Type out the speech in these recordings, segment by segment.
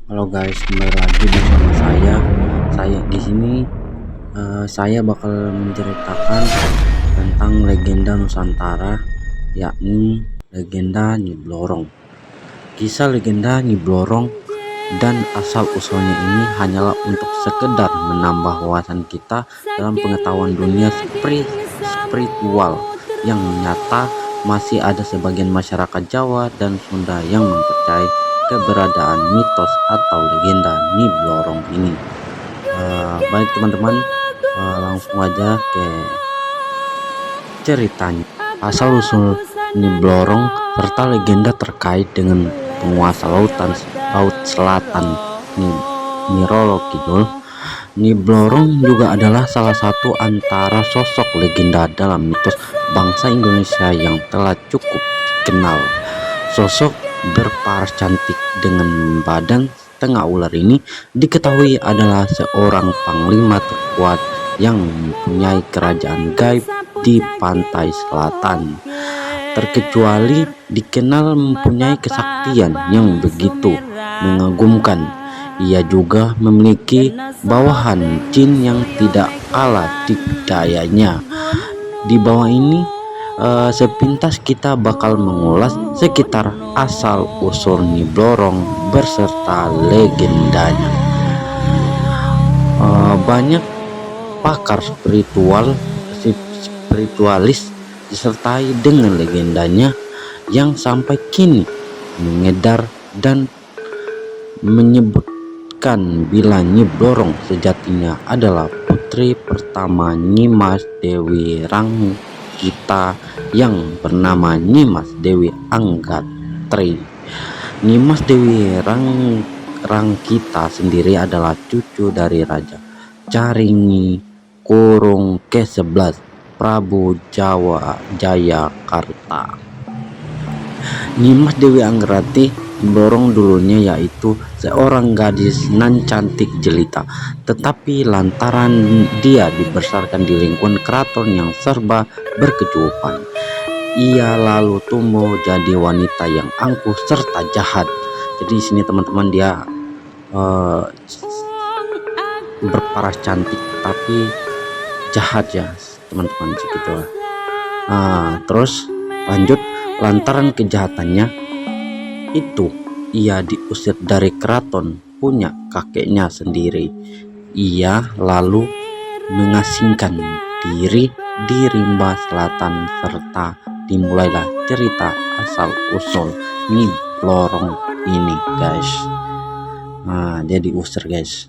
Halo guys, kembali lagi bersama saya. Saya di sini saya bakal menceritakan tentang legenda Nusantara, yakni legenda Nyi Blorong. Kisah legenda Nyi Blorong dan asal usulnya ini hanyalah untuk sekedar menambah wawasan kita dalam pengetahuan dunia spiritual yang nyata. Masih ada sebagian masyarakat Jawa dan Sunda yang mempercayai keberadaan mitos atau legenda Nyi Blorong ini. Baik teman-teman, langsung aja ke ceritanya. Asal usul Nyi Blorong serta legenda terkait dengan penguasa laut selatan Nyi Roro Kidul. Nyi Blorong juga adalah salah satu antara sosok legenda dalam mitos bangsa Indonesia yang telah cukup dikenal. Sosok berparas cantik dengan badan setengah ular ini diketahui adalah seorang panglima terkuat yang mempunyai kerajaan gaib di pantai selatan. Terkecuali dikenal mempunyai kesaktian yang begitu mengagumkan. Ia juga memiliki bawahan jin yang tidak kalah dikdayanya. Di bawah ini sepintas kita bakal mengulas sekitar asal usul Nyi Blorong beserta legendanya. Banyak pakar spiritualis disertai dengan legendanya yang sampai kini mengedar dan menyebutkan bila Nyi Blorong sejatinya adalah putri pertama Nyimas Dewi Rangkita yang bernama Nyimas Dewi Anggatri. Nyimas Dewi Rangkita sendiri adalah cucu dari Raja Caringi Kurung ke-11 Prabu Jayakarta. Nyimas Dewi Anggrati Blorong dulunya yaitu seorang gadis nan cantik jelita, tetapi lantaran dia dibesarkan di lingkungan keraton yang serba berkecukupan, ia lalu tumbuh jadi wanita yang angkuh serta jahat. Jadi di sini teman-teman dia berparas cantik tapi jahat ya teman-teman segitu. Terus lanjut, lantaran kejahatannya itu ia diusir dari keraton punya kakeknya sendiri. Ia lalu mengasingkan diri di Rimba Selatan serta dimulailah cerita asal usul Nyi Blorong ini guys. Dia diusir guys.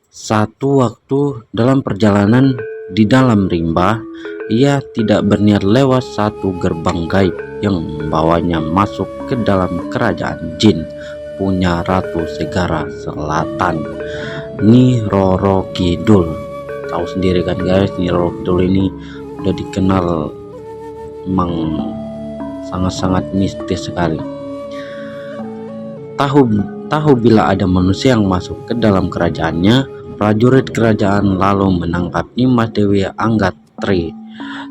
Satu waktu dalam perjalanan di dalam rimba, ia tidak berniat lewat satu gerbang gaib yang membawanya masuk ke dalam kerajaan jin punya Ratu Segara Selatan, Nyi Roro Kidul. Tahu sendiri kan guys, Nyi Roro Kidul ini udah dikenal memang sangat-sangat mistis sekali. Tahu bila ada manusia yang masuk ke dalam kerajaannya, prajurit kerajaan lalu menangkap Nyimas Dewi Anggatri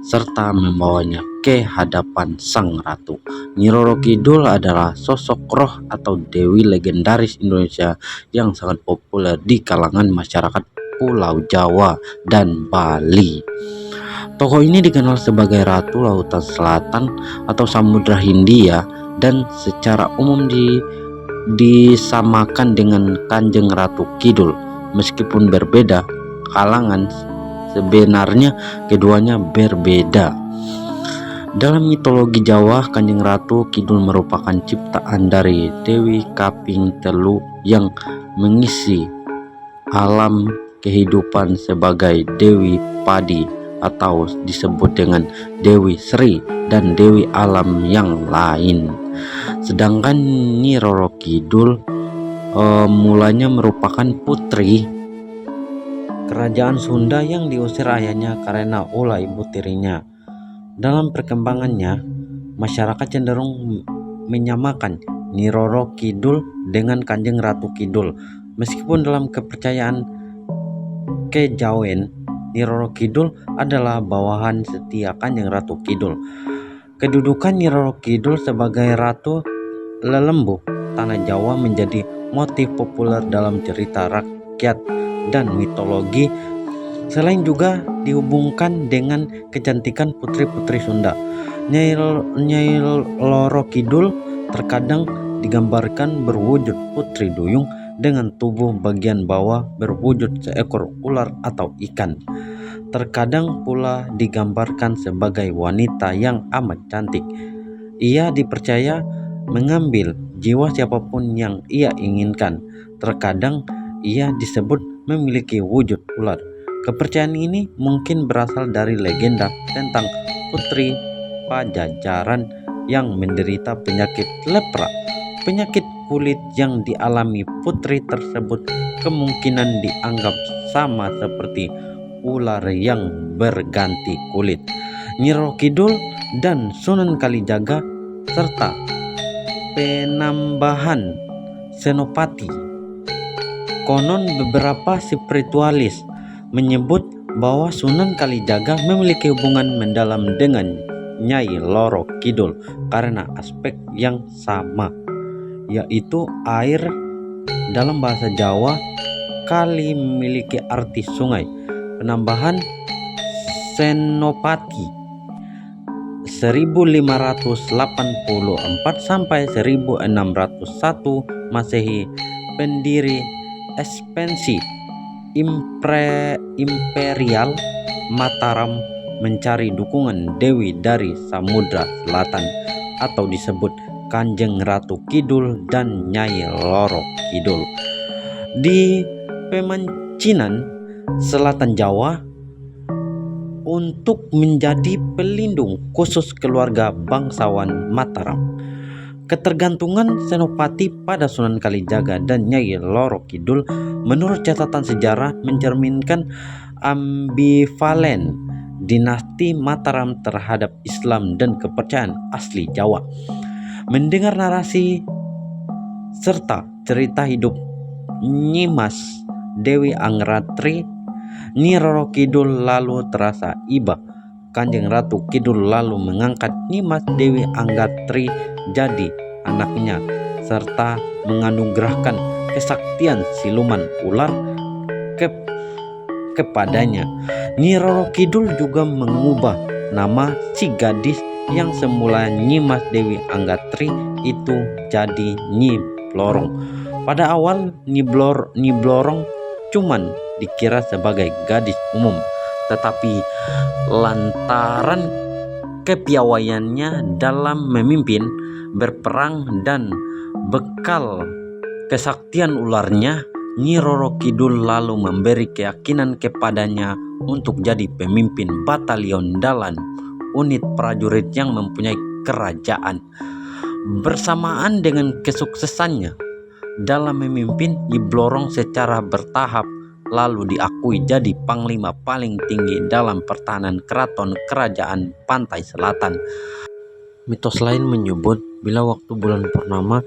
serta membawanya ke hadapan sang ratu. Nyi Roro Kidul adalah sosok roh atau dewi legendaris Indonesia yang sangat populer di kalangan masyarakat Pulau Jawa dan Bali. Tokoh ini dikenal sebagai Ratu Lautan Selatan atau Samudra Hindia dan secara umum disamakan dengan Kanjeng Ratu Kidul. Meskipun berbeda kalangan, sebenarnya keduanya berbeda. Dalam mitologi Jawa, Kanjeng Ratu Kidul merupakan ciptaan dari Dewi Kaping Telu yang mengisi alam kehidupan sebagai Dewi Padi atau disebut dengan Dewi Sri dan Dewi Alam yang lain. Sedangkan Nyi Roro Kidul mulanya merupakan putri kerajaan Sunda yang diusir ayahnya karena ulah ibu tirinya. Dalam perkembangannya, masyarakat cenderung menyamakan Nyi Roro Kidul dengan Kanjeng Ratu Kidul. Meskipun dalam kepercayaan kejawen, Nyi Roro Kidul adalah bawahan setia Kanjeng Ratu Kidul. Kedudukan Nyi Roro Kidul sebagai Ratu Lelembut tanah Jawa menjadi motif populer dalam cerita rakyat dan mitologi. Selain juga dihubungkan dengan kecantikan putri-putri Sunda, Nyai Loro Kidul terkadang digambarkan berwujud putri duyung dengan tubuh bagian bawah berwujud seekor ular atau ikan. Terkadang pula digambarkan sebagai wanita yang amat cantik. Ia dipercaya mengambil jiwa siapapun yang ia inginkan. Terkadang ia disebut memiliki wujud ular. Kepercayaan ini mungkin berasal dari legenda tentang putri Pajajaran yang menderita penyakit lepra. Penyakit kulit yang dialami putri tersebut kemungkinan dianggap sama seperti ular yang berganti kulit. Nyi Roro Kidul dan Sunan Kalijaga serta penambahan Senopati. Konon beberapa spiritualis menyebut bahwa Sunan Kalijaga memiliki hubungan mendalam dengan Nyai Loro Kidul karena aspek yang sama, yaitu air. Dalam bahasa Jawa, kali memiliki arti sungai. Penambahan Senopati 1584 sampai 1601 Masehi, pendiri ekspansi Imperial Mataram, mencari dukungan Dewi dari Samudra Selatan atau disebut Kanjeng Ratu Kidul dan Nyai Loro Kidul. Di Pemancinan Selatan Jawa, untuk menjadi pelindung khusus keluarga bangsawan Mataram. Ketergantungan Senopati pada Sunan Kalijaga dan Nyai Loro Kidul menurut catatan sejarah mencerminkan ambivalen dinasti Mataram terhadap Islam dan kepercayaan asli Jawa. Mendengar narasi serta cerita hidup Nyimas Dewi Angratri, Nyi Roro Kidul lalu terasa iba. Kanjeng Ratu Kidul lalu mengangkat Nyimas Dewi Angratri jadi anaknya serta menganugerahkan kesaktian siluman ular kepadanya. Nyi Roro Kidul juga mengubah nama si gadis yang semula Nyimas Dewi Angratri itu jadi Nyi Blorong. Pada awal Nyi Blorong cuman dikira sebagai gadis umum, tetapi lantaran kepiawaiannya dalam memimpin, berperang dan bekal kesaktian ularnya, Nyi Roro Kidul lalu memberi keyakinan kepadanya untuk jadi pemimpin batalion dalam unit prajurit yang mempunyai kerajaan. Bersamaan dengan kesuksesannya dalam memimpin, Nyi Blorong secara bertahap lalu diakui jadi panglima paling tinggi dalam pertahanan keraton kerajaan pantai selatan. Mitos lain menyebut bila waktu bulan purnama,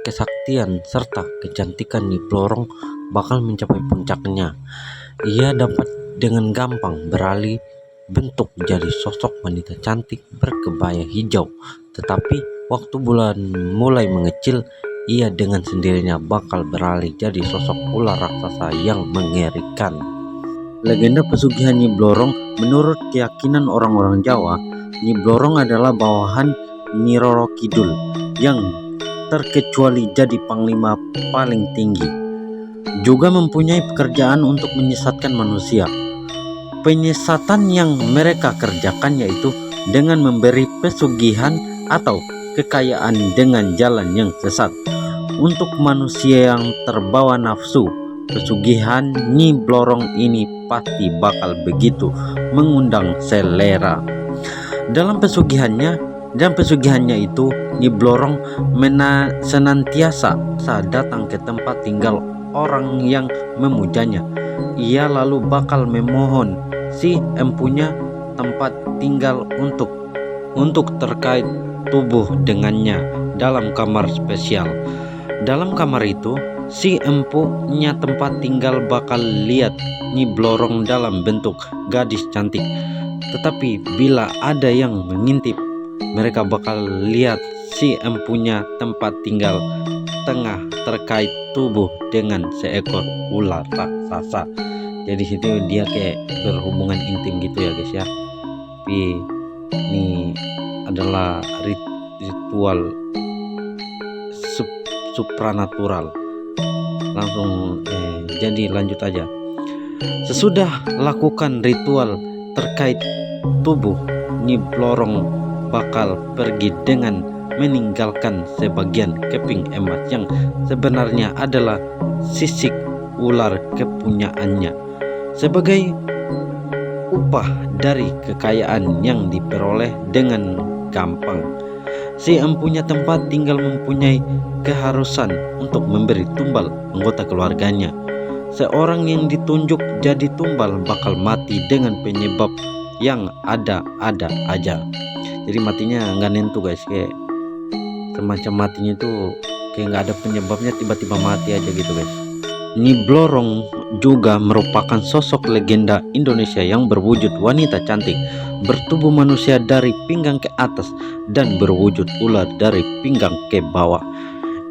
kesaktian serta kecantikan Nyi Blorong bakal mencapai puncaknya. Ia dapat dengan gampang beralih bentuk jadi sosok wanita cantik berkebaya hijau. Tetapi waktu bulan mulai mengecil, ia dengan sendirinya bakal beralih jadi sosok ular raksasa yang mengerikan. Legenda pesugihan Nyi Blorong, menurut keyakinan orang-orang Jawa, Nyi Blorong adalah bawahan Nyi Roro Kidul yang terkecuali jadi panglima paling tinggi. Juga mempunyai pekerjaan untuk menyesatkan manusia. Penyesatan yang mereka kerjakan yaitu dengan memberi pesugihan atau kekayaan dengan jalan yang sesat. Untuk manusia yang terbawa nafsu, pesugihan Nyi Blorong ini pasti bakal begitu mengundang selera. Dalam pesugihannya itu, Nyi Blorong senantiasa datang ke tempat tinggal orang yang memujanya. Ia lalu bakal memohon si empunya tempat tinggal untuk terkait tubuh dengannya dalam kamar spesial. Dalam kamar itu, si empunya tempat tinggal bakal lihat Nyi Blorong dalam bentuk gadis cantik. Tetapi bila ada yang mengintip, mereka bakal lihat si empunya tempat tinggal tengah terkait tubuh dengan seekor ular raksasa. Jadi situ dia kayak berhubungan intim gitu ya guys ya. Tapi ini adalah ritual supranatural. Langsung jadi lanjut aja. Sesudah lakukan ritual terkait tubuh, Nyi Blorong bakal pergi dengan meninggalkan sebagian keping emas yang sebenarnya adalah sisik ular kepunyaannya sebagai upah dari kekayaan yang diperoleh dengan gampang. Si empunya tempat tinggal mempunyai keharusan untuk memberi tumbal anggota keluarganya. Seorang yang ditunjuk jadi tumbal bakal mati dengan penyebab yang ada-ada aja. Jadi matinya nggak nentu guys, kayak semacam matinya itu kayak nggak ada penyebabnya, tiba-tiba mati aja gitu guys. Nyi Blorong juga merupakan sosok legenda Indonesia yang berwujud wanita cantik, bertubuh manusia dari pinggang ke atas dan berwujud ular dari pinggang ke bawah.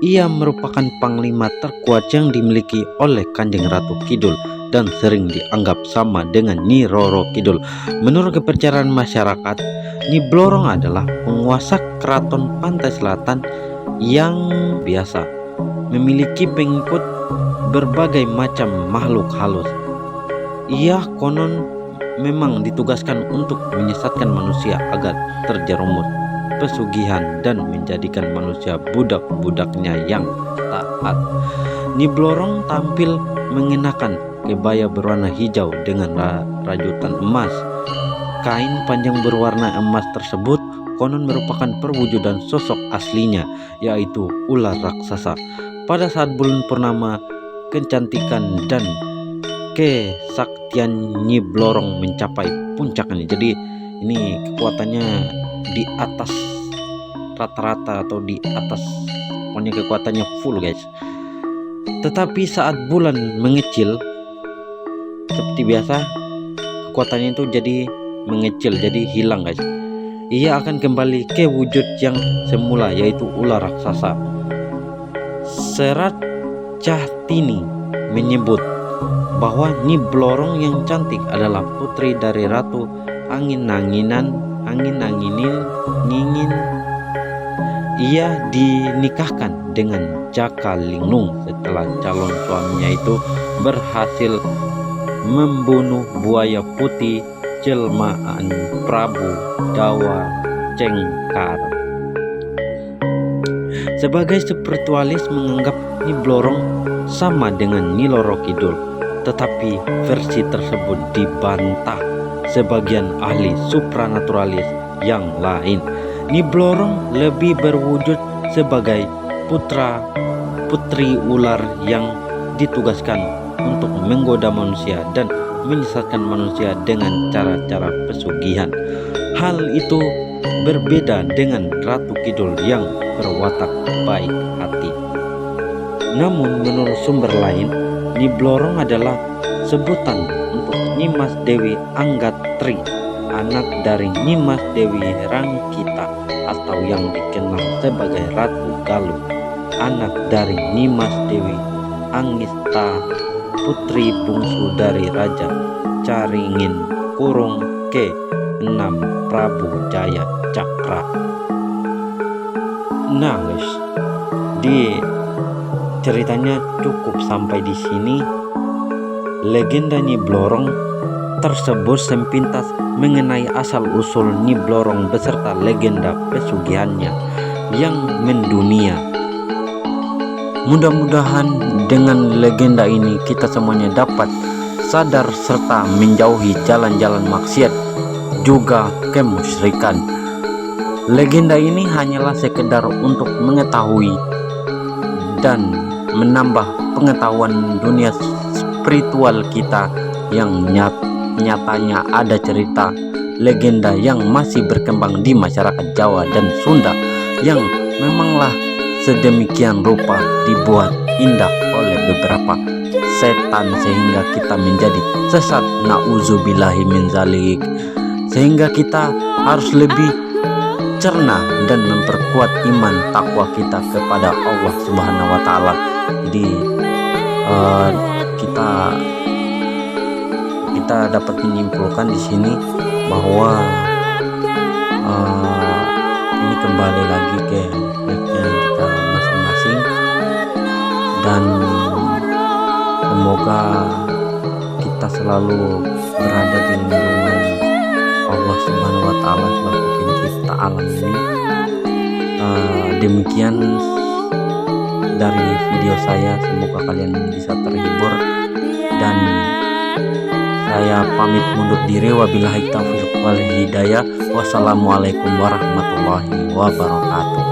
Ia merupakan panglima terkuat yang dimiliki oleh Kanjeng Ratu Kidul dan sering dianggap sama dengan Nyi Roro Kidul. Menurut kepercayaan masyarakat, Nyi Blorong adalah penguasa keraton pantai selatan yang biasa memiliki pengikut berbagai macam makhluk halus. Ia konon memang ditugaskan untuk menyesatkan manusia agar terjerumus pesugihan dan menjadikan manusia budak-budaknya yang taat. Nyi Blorong tampil mengenakan kebaya berwarna hijau dengan rajutan emas. Kain panjang berwarna emas tersebut konon merupakan perwujudan sosok aslinya, yaitu ular raksasa. Pada saat bulan purnama, kecantikan dan kesaktian Nyi Blorong mencapai puncaknya. Jadi ini kekuatannya di atas rata-rata atau di atas, pokoknya kekuatannya full guys. Tetapi saat bulan mengecil, seperti biasa kekuatannya itu jadi mengecil, jadi hilang guys. Ia akan kembali ke wujud yang semula, yaitu ular raksasa. Serat Cahtini menyebut bahwa Nyi Blorong yang cantik adalah putri dari Ratu Angin-anginin. Ia dinikahkan dengan Jaka Linglung setelah calon suaminya itu berhasil membunuh buaya putih jelmaan Prabu Dawa Cengkar. Sebagai spiritualis menganggap Nyi Blorong sama dengan Nyi Roro Kidul, tetapi versi tersebut dibantah sebagian ahli supranaturalis yang lain. Nyi Blorong lebih berwujud sebagai putri ular yang ditugaskan untuk menggoda manusia dan menyesatkan manusia dengan cara-cara pesugihan. Hal itu berbeda dengan Ratu Kidul yang berwatak baik hati. Namun menurut sumber lain, Nyi Blorong adalah sebutan untuk Nyimas Dewi Anggatri, anak dari Nyimas Dewi Rangkita atau yang dikenal sebagai Ratu Galuh, anak dari Nyimas Dewi Angista, putri bungsu dari Raja Caringin Kurung ke-6 Prabu Jaya Cakra. Nah guys, di ceritanya cukup sampai di sini. Legenda Nyi Blorong tersebut sepintas mengenai asal-usul Nyi Blorong beserta legenda pesugihannya yang mendunia. Mudah-mudahan dengan legenda ini kita semuanya dapat sadar serta menjauhi jalan-jalan maksiat juga kemusyrikan. Legenda ini hanyalah sekedar untuk mengetahui dan menambah pengetahuan dunia spiritual kita yang nyatanya ada cerita legenda yang masih berkembang di masyarakat Jawa dan Sunda yang memanglah sedemikian rupa dibuat indah oleh beberapa setan sehingga kita menjadi sesat, na'udzubillahi min zalik. Sehingga kita harus lebih mencerna dan memperkuat iman takwa kita kepada Allah Subhanahu wa Ta'ala. Jadi kita dapat menyimpulkan di sini bahwa ini kembali lagi ke bagian kita masing-masing, dan semoga kita selalu berada di lindungan Allah Subhanahu wa Ta'ala selaku pencipta alam ini. Demikian dari video saya, semoga kalian bisa terhibur, dan saya pamit mundur diri. Wabillahi taufiq wal hidayah. Wassalamualaikum warahmatullahi wabarakatuh.